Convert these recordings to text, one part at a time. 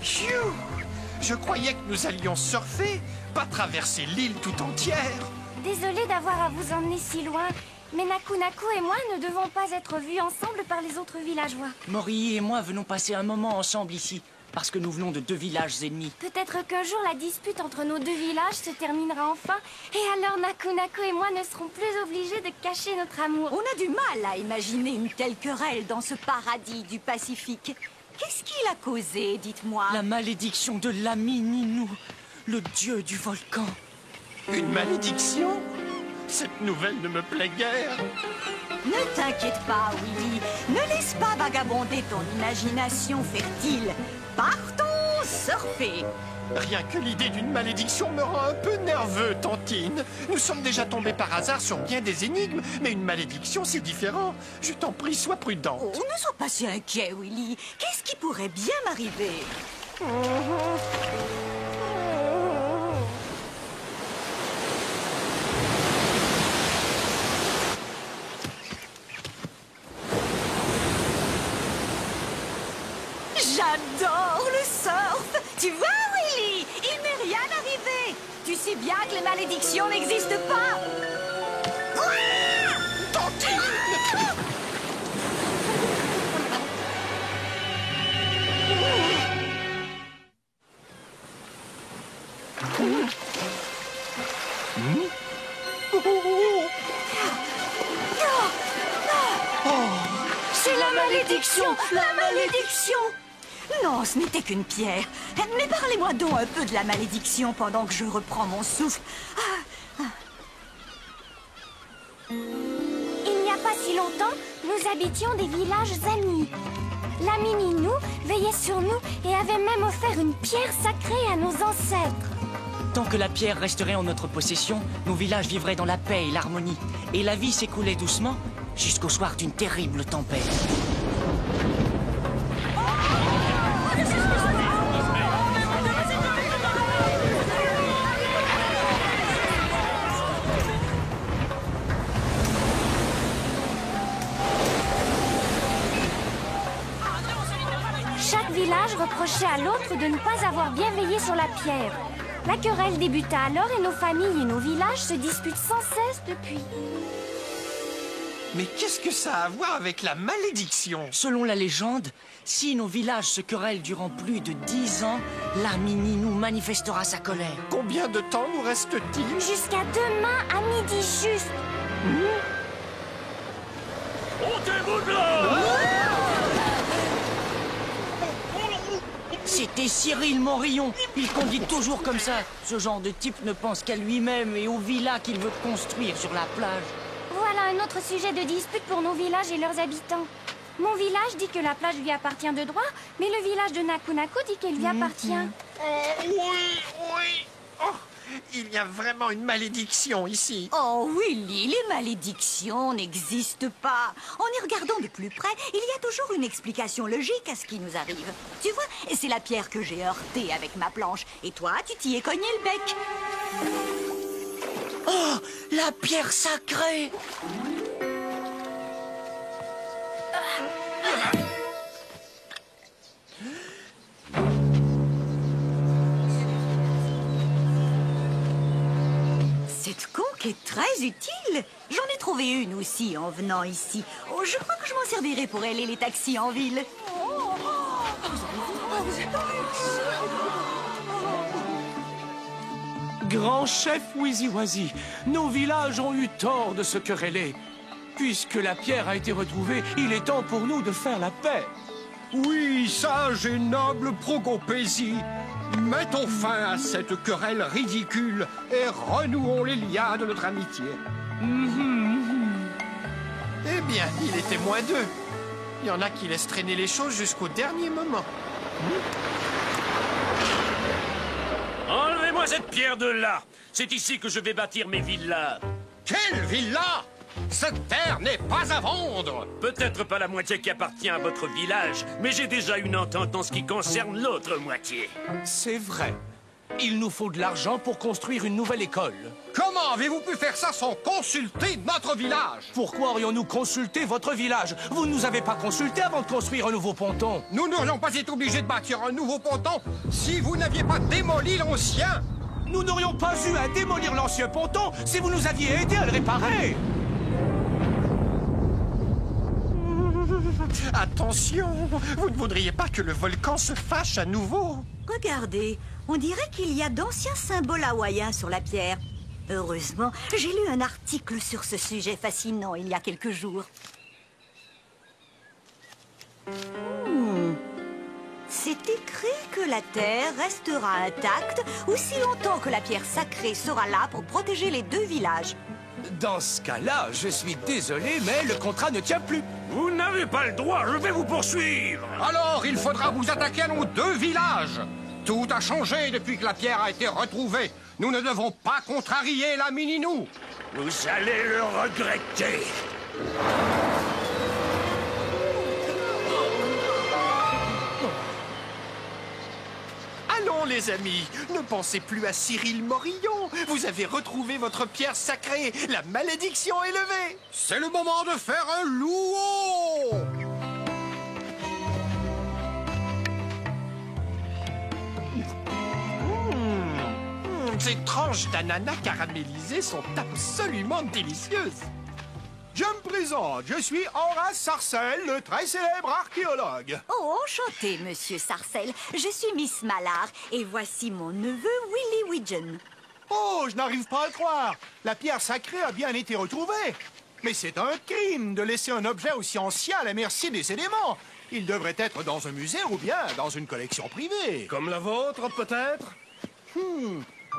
Phew! Je croyais que nous allions surfer, pas traverser l'île tout entière. Désolée d'avoir à vous emmener si loin, mais Naku Naku et moi ne devons pas être vus ensemble par les autres villageois. Mori et moi venons passer un moment ensemble ici, parce que nous venons de 2 villages ennemis. Peut-être qu'un jour la dispute entre nos 2 villages se terminera enfin, et alors Naku Naku et moi ne serons plus obligés de cacher notre amour. On a du mal à imaginer une telle querelle dans ce paradis du Pacifique. Qu'est-ce qui l'a causé, dites-moi? La malédiction de l'ami Ninou, le dieu du volcan. Une malédiction? Cette nouvelle ne me plaît guère. Ne t'inquiète pas, Willy. Ne laisse pas vagabonder ton imagination fertile. Partons surfer. Rien que l'idée d'une malédiction me rend un peu nerveux, Tantine. Nous sommes déjà tombés par hasard sur bien des énigmes, mais une malédiction, c'est différent. Je t'en prie, sois prudente. Oh, ne sois pas si inquiet, Willy. Qu'est-ce qui pourrait bien m'arriver? J'adore le surf. Tu vois, Willy, il m'est rien arrivé. Tu sais bien que les malédictions n'existent pas. Tantine! C'est la malédiction. La malédiction. Non, ce n'était qu'une pierre. Mais parlez-moi donc un peu de la malédiction pendant que je reprends mon souffle. Il n'y a pas si longtemps, nous habitions des villages amis. L'ami Ninou veillait sur nous et avait même offert une pierre sacrée à nos ancêtres. Tant que la pierre resterait en notre possession, nos villages vivraient dans la paix et l'harmonie. Et la vie s'écoulait doucement jusqu'au soir d'une terrible tempête. Chaque village reprochait à l'autre de ne pas avoir bien veillé sur la pierre. La querelle débuta alors et nos familles et nos villages se disputent sans cesse depuis. Mais qu'est-ce que ça a à voir avec la malédiction? Selon la légende, si nos villages se querellent durant plus de 10 ans, l'ami Ninou manifestera sa colère. Combien de temps nous reste-t-il? Jusqu'à demain à midi juste. Montez-vous de là! C'était Cyril Morillon. Il conduit toujours comme ça. Ce genre de type ne pense qu'à lui-même et aux villas qu'il veut construire sur la plage. Voilà un autre sujet de dispute pour nos villages et leurs habitants. Mon village dit que la plage lui appartient de droit, mais le village de Naku Naku dit qu'elle lui appartient. Oui. Oh, il y a vraiment une malédiction ici. Oh, Willy, les malédictions n'existent pas. En y regardant de plus près, il y a toujours une explication logique à ce qui nous arrive. Tu vois, c'est la pierre que j'ai heurtée avec ma planche. Et toi, tu t'y es cogné le bec. Oh, la pierre sacrée! Cette conque est très utile. J'en ai trouvé une aussi en venant ici. Oh, je crois que je m'en servirai pour ailer les taxis en ville. Grand chef Wiziwazi, nos villages ont eu tort de se quereller. Puisque la pierre a été retrouvée, il est temps pour nous de faire la paix. Oui, sage et noble Progopésie, mettons fin à cette querelle ridicule et renouons les liens de notre amitié. Eh bien, il était moins deux. Il y en a qui laissent traîner les choses jusqu'au dernier moment. Enlevez-moi cette pierre de là. C'est ici que je vais bâtir mes villas. Quelle villa? Cette terre n'est pas à vendre. Peut-être pas la moitié qui appartient à votre village, mais j'ai déjà une entente en ce qui concerne l'autre moitié. C'est vrai. Il nous faut de l'argent pour construire une nouvelle école. Comment avez-vous pu faire ça sans consulter notre village? Pourquoi aurions-nous consulté votre village? Vous ne nous avez pas consulté avant de construire un nouveau ponton. Nous n'aurions pas été obligés de bâtir un nouveau ponton si vous n'aviez pas démoli l'ancien. Nous n'aurions pas eu à démolir l'ancien ponton si vous nous aviez aidés à le réparer. Attention, vous ne voudriez pas que le volcan se fâche à nouveau? Regardez, on dirait qu'il y a d'anciens symboles hawaïens sur la pierre. Heureusement, j'ai lu un article sur ce sujet fascinant il y a quelques jours. C'est écrit que la terre restera intacte aussi longtemps que la pierre sacrée sera là pour protéger les deux villages. Dans ce cas-là, je suis désolé, mais le contrat ne tient plus. Vous n'avez pas le droit, je vais vous poursuivre. Alors, il faudra vous attaquer à nos deux villages. Tout a changé depuis que la pierre a été retrouvée. Nous ne devons pas contrarier la Mininou. Vous allez le regretter. Allons, les amis, ne pensez plus à Cyril Morillon. Vous avez retrouvé votre pierre sacrée. La malédiction est levée. C'est le moment de faire un louo. Ces tranches d'ananas caramélisées sont absolument délicieuses. Je me présente, je suis Horace Sarcelle, le très célèbre archéologue. Oh, enchanté, monsieur Sarcelle. Je suis Miss Mallard et voici mon neveu Willy Widgeon. Oh, je n'arrive pas à le croire. La pierre sacrée a bien été retrouvée. Mais c'est un crime de laisser un objet aussi ancien à la merci des éléments. Il devrait être dans un musée ou bien dans une collection privée. Comme la vôtre, peut-être?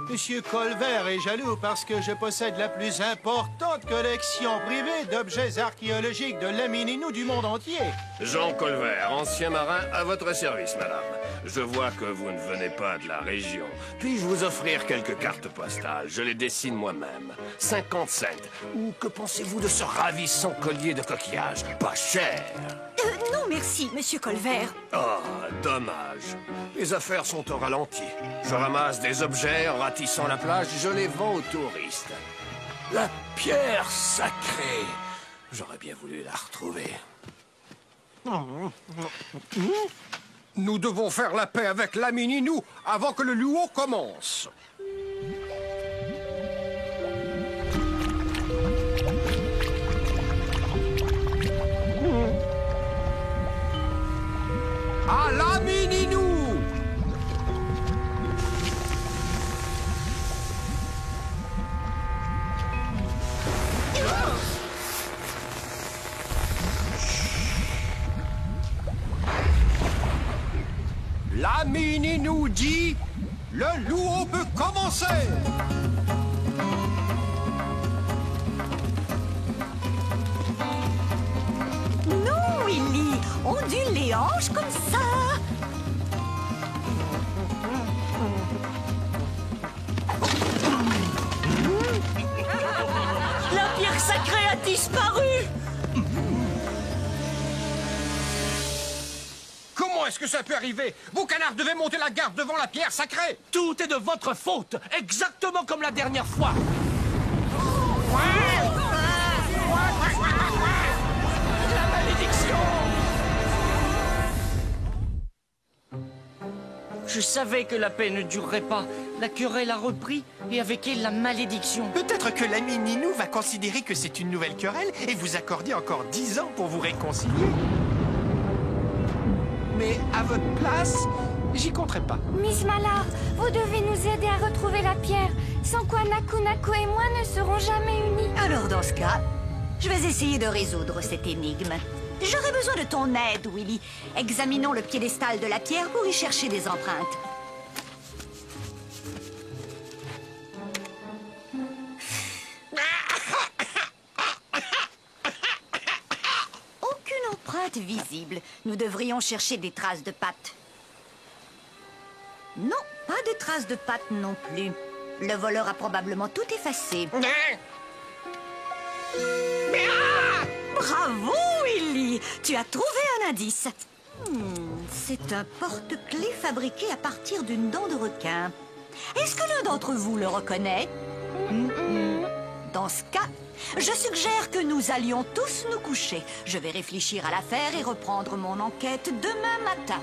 Monsieur Colvert est jaloux parce que je possède la plus importante collection privée d'objets archéologiques de Lamininou du monde entier. Jean Colvert, ancien marin, à votre service, madame. Je vois que vous ne venez pas de la région. Puis-je vous offrir quelques cartes postales? Je les dessine moi-même. 50 cents. Ou que pensez-vous de ce ravissant collier de coquillage? Pas cher. Non, merci, monsieur Colvert. Oh, dommage. Les affaires sont au ralenti. Je ramasse des objets en ratissant la plage, je les vends aux touristes. La pierre sacrée. J'aurais bien voulu la retrouver. Nous devons faire la paix avec la Mininou avant que le louo commence. À la Mininou! La Mininou dit, le louo peut commencer. Non, Willy, ondule les hanches comme ça. La pierre sacrée a disparu! Comment est-ce que ça peut arriver? Vous, canards, devez monter la garde devant la pierre sacrée. Tout est de votre faute, exactement comme la dernière fois. La malédiction! Je savais que la paix ne durerait pas. La querelle a repris, et avec elle la malédiction. Peut-être que l'ami Ninou va considérer que c'est une nouvelle querelle et vous accorder encore 10 ans pour vous réconcilier. Mais à votre place, j'y compterai pas. Miss Mallard, vous devez nous aider à retrouver la pierre, sans quoi Naku Naku et moi ne serons jamais unis. Alors, dans ce cas, je vais essayer de résoudre cette énigme. J'aurais besoin de ton aide, Willy. Examinons le piédestal de la pierre pour y chercher des empreintes. Aucune empreinte visible. Nous devrions chercher des traces de pattes. Non, pas de traces de pattes non plus. Le voleur a probablement tout effacé. Bravo, Willy! Tu as trouvé un indice. C'est un porte-clés fabriqué à partir d'une dent de requin. Est-ce que l'un d'entre vous le reconnaît? Dans ce cas, je suggère que nous allions tous nous coucher. Je vais réfléchir à l'affaire et reprendre mon enquête demain matin.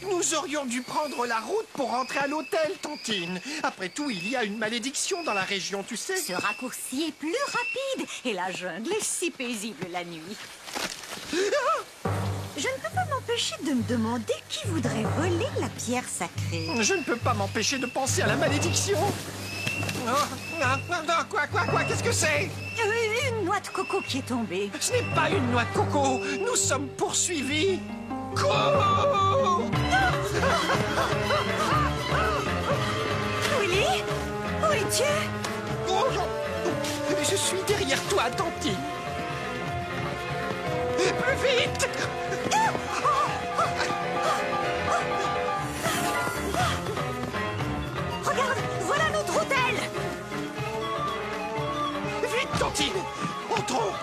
Nous aurions dû prendre la route pour rentrer à l'hôtel, Tantine. Après tout, il y a une malédiction dans la région, tu sais. Ce raccourci est plus rapide et la jungle est si paisible la nuit. Je ne peux pas m'empêcher de me demander qui voudrait voler la pierre sacrée. Je ne peux pas m'empêcher de penser à la malédiction. Quoi, qu'est-ce que c'est? Une noix de coco qui est tombée. Ce n'est pas une noix de coco. Nous sommes poursuivis. Cours! Willy? Où es-tu? Oh, je suis derrière toi, Tantine. Plus vite! Regarde, voilà notre hôtel! Vite, Tantine! Entrons!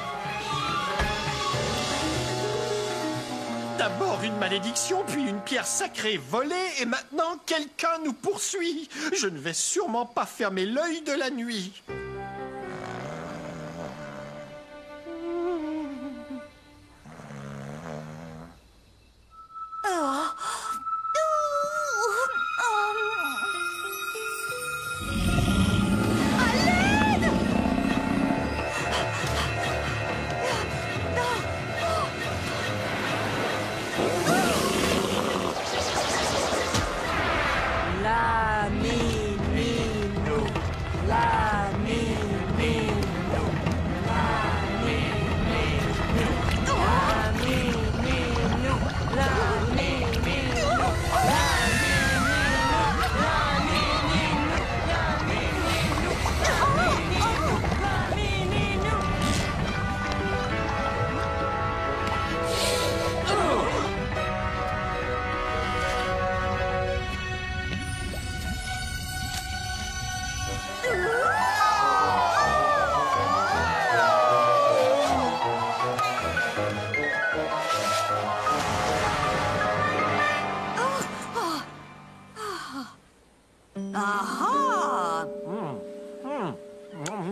D'abord une malédiction, puis une pierre sacrée volée, et maintenant quelqu'un nous poursuit. Je ne vais sûrement pas fermer l'œil de la nuit.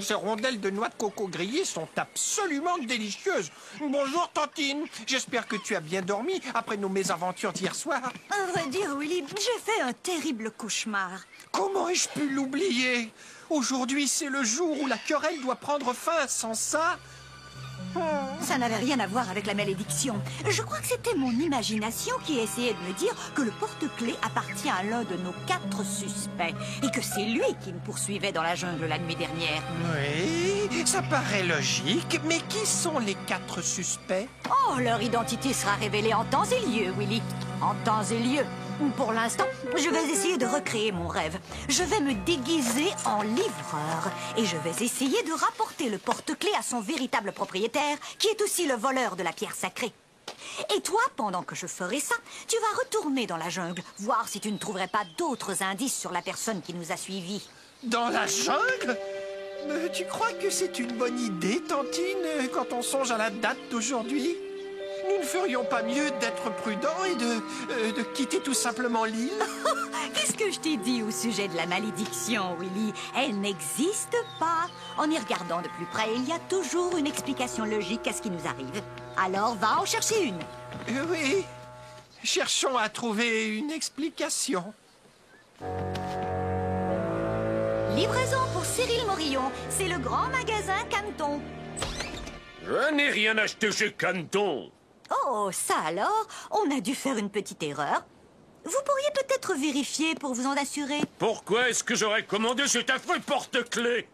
Ces rondelles de noix de coco grillées sont absolument délicieuses. Bonjour, Tantine. J'espère que tu as bien dormi après nos mésaventures d'hier soir. À vrai dire, Willy, j'ai fait un terrible cauchemar. Comment ai-je pu l'oublier? Aujourd'hui, c'est le jour où la querelle doit prendre fin. Sans ça... Ça n'avait rien à voir avec la malédiction. Je crois que c'était mon imagination qui essayait de me dire que le porte-clés appartient à l'un de nos 4 suspects et que c'est lui qui me poursuivait dans la jungle la nuit dernière. Oui, ça paraît logique. Mais qui sont les 4 suspects? Oh, leur identité sera révélée en temps et lieu, Willy. En temps et lieu. Pour l'instant, je vais essayer de recréer mon rêve. Je vais me déguiser en livreur et je vais essayer de rapporter le porte-clés à son véritable propriétaire, qui est aussi le voleur de la pierre sacrée. Et toi, pendant que je ferai ça, tu vas retourner dans la jungle, voir si tu ne trouverais pas d'autres indices sur la personne qui nous a suivis. Dans la jungle? Tu crois que c'est une bonne idée, Tantine, quand on songe à la date d'aujourd'hui? Nous ne ferions pas mieux d'être prudents et de quitter tout simplement l'île? Qu'est-ce que je t'ai dit au sujet de la malédiction, Willy? Elle n'existe pas. En y regardant de plus près, il y a toujours une explication logique à ce qui nous arrive. Alors, va en chercher une. Oui. Cherchons à trouver une explication. Livraison pour Cyril Morillon. C'est le grand magasin Canton. Je n'ai rien acheté chez Canton. Oh, ça alors, on a dû faire une petite erreur. Vous pourriez peut-être vérifier pour vous en assurer. Pourquoi est-ce que j'aurais commandé cet affreux porte-clés?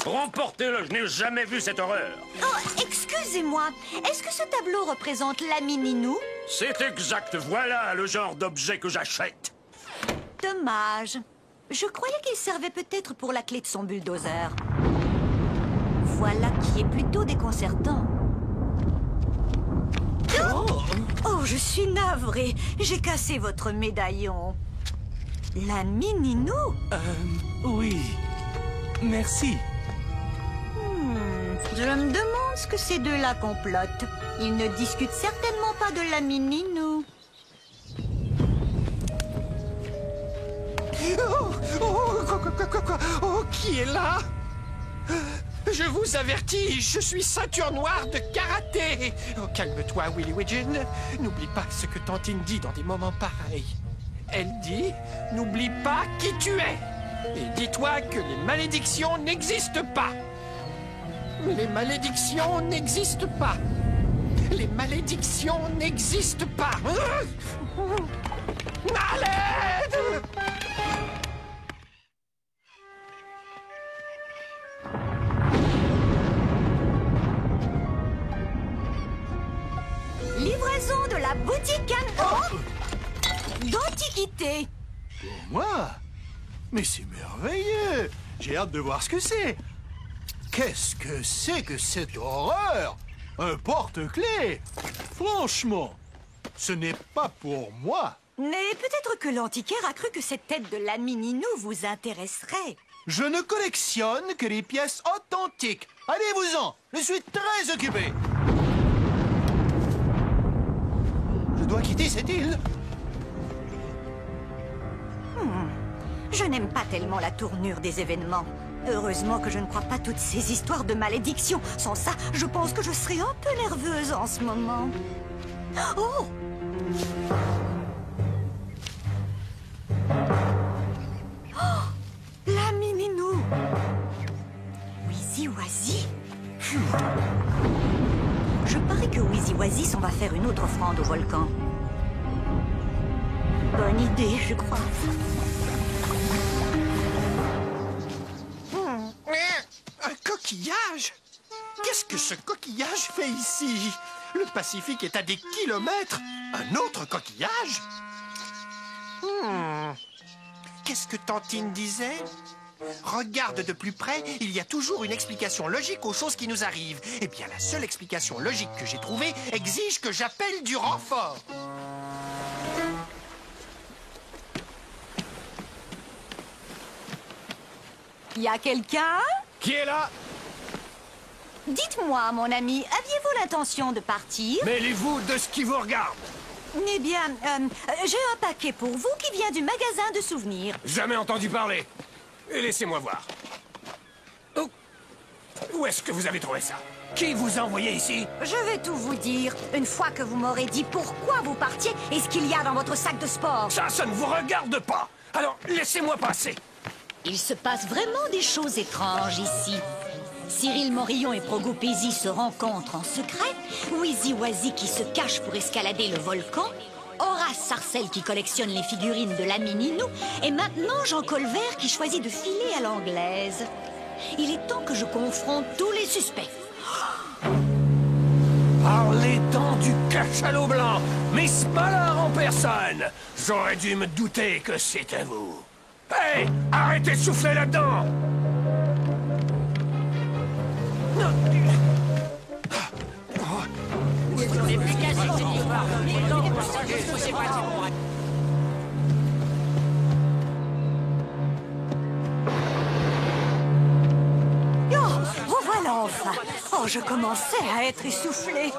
Remportez-le, je n'ai jamais vu cette horreur. Oh, excusez-moi, est-ce que ce tableau représente l'ami Ninou? C'est exact, voilà le genre d'objet que j'achète. Dommage. Je croyais qu'il servait peut-être pour la clé de son bulldozer. Voilà qui est plutôt déconcertant. Oh, je suis navrée. J'ai cassé votre médaillon. L'ami Ninou? Oui. Merci. Je me demande ce que ces deux-là complotent. Ils ne discutent certainement pas de l'ami Ninou. Oh, Quoi? Oh, qui est là? Je vous avertis, je suis ceinture noire de karaté. Oh, calme-toi, Willy Widgeon. N'oublie pas ce que Tantine dit dans des moments pareils. Elle dit, n'oublie pas qui tu es. Et dis-toi que les malédictions n'existent pas. Les malédictions n'existent pas. Les malédictions n'existent pas. À l'aide! Livraison de la boutique d'antiquité. Pour moi? Mais c'est merveilleux! J'ai hâte de voir ce que c'est. Qu'est-ce que c'est que cette horreur? Un porte-clés? Franchement, ce n'est pas pour moi. Mais peut-être que l'antiquaire a cru que cette tête de la Mini-nous vous intéresserait. Je ne collectionne que les pièces authentiques. Allez-vous-en, je suis très occupé. Je dois quitter cette île. Je n'aime pas tellement la tournure des événements. Heureusement que je ne crois pas toutes ces histoires de malédiction. Sans ça, je pense que je serais un peu nerveuse en ce moment. Oh! Oh! La Mini-nous! Wheezy Wazzy? Je parie que Wheezy Wazzy s'en va faire une autre offrande au volcan. Bonne idée, je crois. Un coquillage? Qu'est-ce que ce coquillage fait ici? Le Pacifique est à des kilomètres. Un autre coquillage? Qu'est-ce que Tantine disait? Regarde de plus près, il y a toujours une explication logique aux choses qui nous arrivent. Eh bien, la seule explication logique que j'ai trouvée exige que j'appelle du renfort. Y a quelqu'un? Qui est là? Dites-moi, mon ami, aviez-vous l'intention de partir? Mêlez-vous de ce qui vous regarde. Eh bien, j'ai un paquet pour vous qui vient du magasin de souvenirs. Jamais entendu parler. Laissez-moi voir. Oh. Où est-ce que vous avez trouvé ça? Qui vous a envoyé ici? Je vais tout vous dire, une fois que vous m'aurez dit pourquoi vous partiez et ce qu'il y a dans votre sac de sport. Ça ne vous regarde pas. Alors, laissez-moi passer. Il se passe vraiment des choses étranges ici. Cyril Morillon et Progopésie se rencontrent en secret, Wheezy Wazzy qui se cache pour escalader le volcan, Horace Sarcelle qui collectionne les figurines de la Mini-nous, et maintenant Jean Colvert qui choisit de filer à l'anglaise. Il est temps que je confronte tous les suspects. Par les dents du cachalot blanc, Miss Mallard en personne. J'aurais dû me douter que c'était vous. Hey, arrêtez de souffler là-dedans! Revoilà enfin. Oh, je commençais à être essoufflée.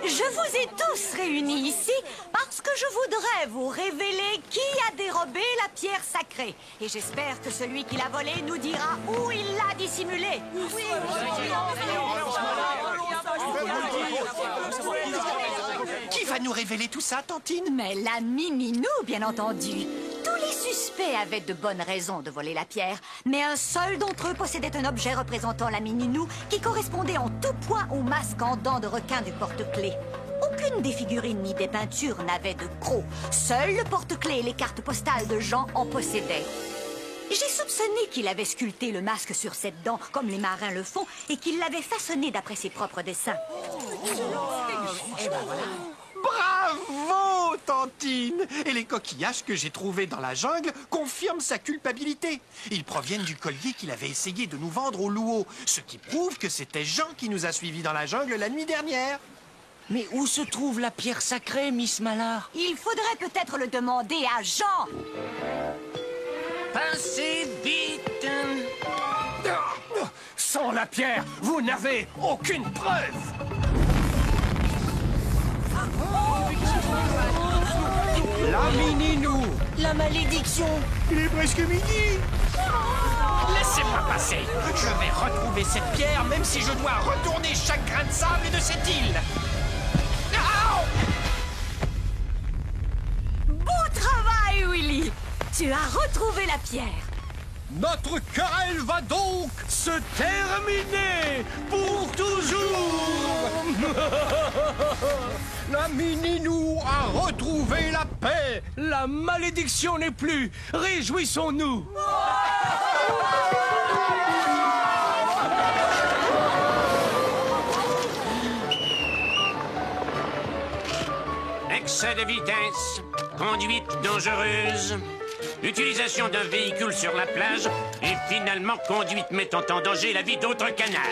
Je vous ai tous réunis ici parce que je voudrais vous révéler qui a dérobé la pierre sacrée. Et j'espère que celui qui l'a volée nous dira où il l'a dissimulée. Qui va nous révéler tout ça, Tantine? Mais la Mini-nous, bien entendu. Tous les suspects avaient de bonnes raisons de voler la pierre, mais un seul d'entre eux possédait un objet représentant la Mini-nous qui correspondait en tout point au masque en dents de requin du porte-clés. Aucune des figurines ni des peintures n'avait de crocs. Seul le porte-clés et les cartes postales de Jean en possédaient. J'ai soupçonné qu'il avait sculpté le masque sur cette dent, comme les marins le font, et qu'il l'avait façonné d'après ses propres dessins. Bravo, Tantine! Et les coquillages que j'ai trouvés dans la jungle confirment sa culpabilité. Ils proviennent du collier qu'il avait essayé de nous vendre au loup, ce qui prouve que c'était Jean qui nous a suivis dans la jungle la nuit dernière. Mais où se trouve la pierre sacrée, Miss Mallard? Il faudrait peut-être le demander à Jean. Passez vite! Sans la pierre, vous n'avez aucune preuve. La Mini-nous. La malédiction. Il est presque midi. Laissez-moi passer. Je vais retrouver cette pierre, même si je dois retourner chaque grain de sable de cette île. Ah! Bon travail, Willy. Tu as retrouvé la pierre. Notre querelle va donc se terminer pour toujours. La Mini-nous a retrouvé la paix. La malédiction n'est plus. Réjouissons-nous. Excès de vitesse, conduite dangereuse, utilisation d'un véhicule sur la plage et finalement conduite mettant en danger la vie d'autres canards.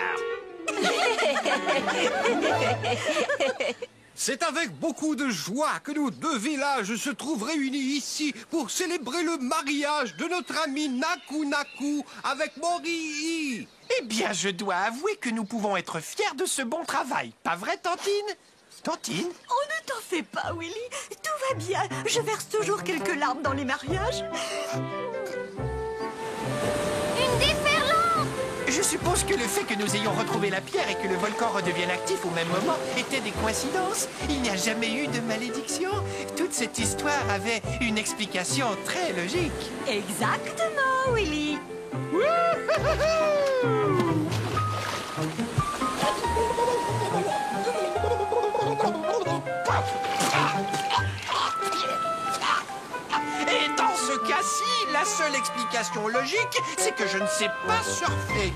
C'est avec beaucoup de joie que nos deux villages se trouvent réunis ici pour célébrer le mariage de notre ami Naku Naku avec Mori. Eh bien, je dois avouer que nous pouvons être fiers de ce bon travail. Pas vrai, Tantine? Tantine? Oh, ne t'en fais pas, Willy. Tout va bien. Je verse toujours quelques larmes dans les mariages. Une déferlante! Je suppose que le fait que nous ayons retrouvé la pierre et que le volcan redevienne actif au même moment était des coïncidences. Il n'y a jamais eu de malédiction. Toute cette histoire avait une explication très logique. Exactement, Willy. Et dans ce cas-ci, la seule explication logique, c'est que je ne sais pas surfer.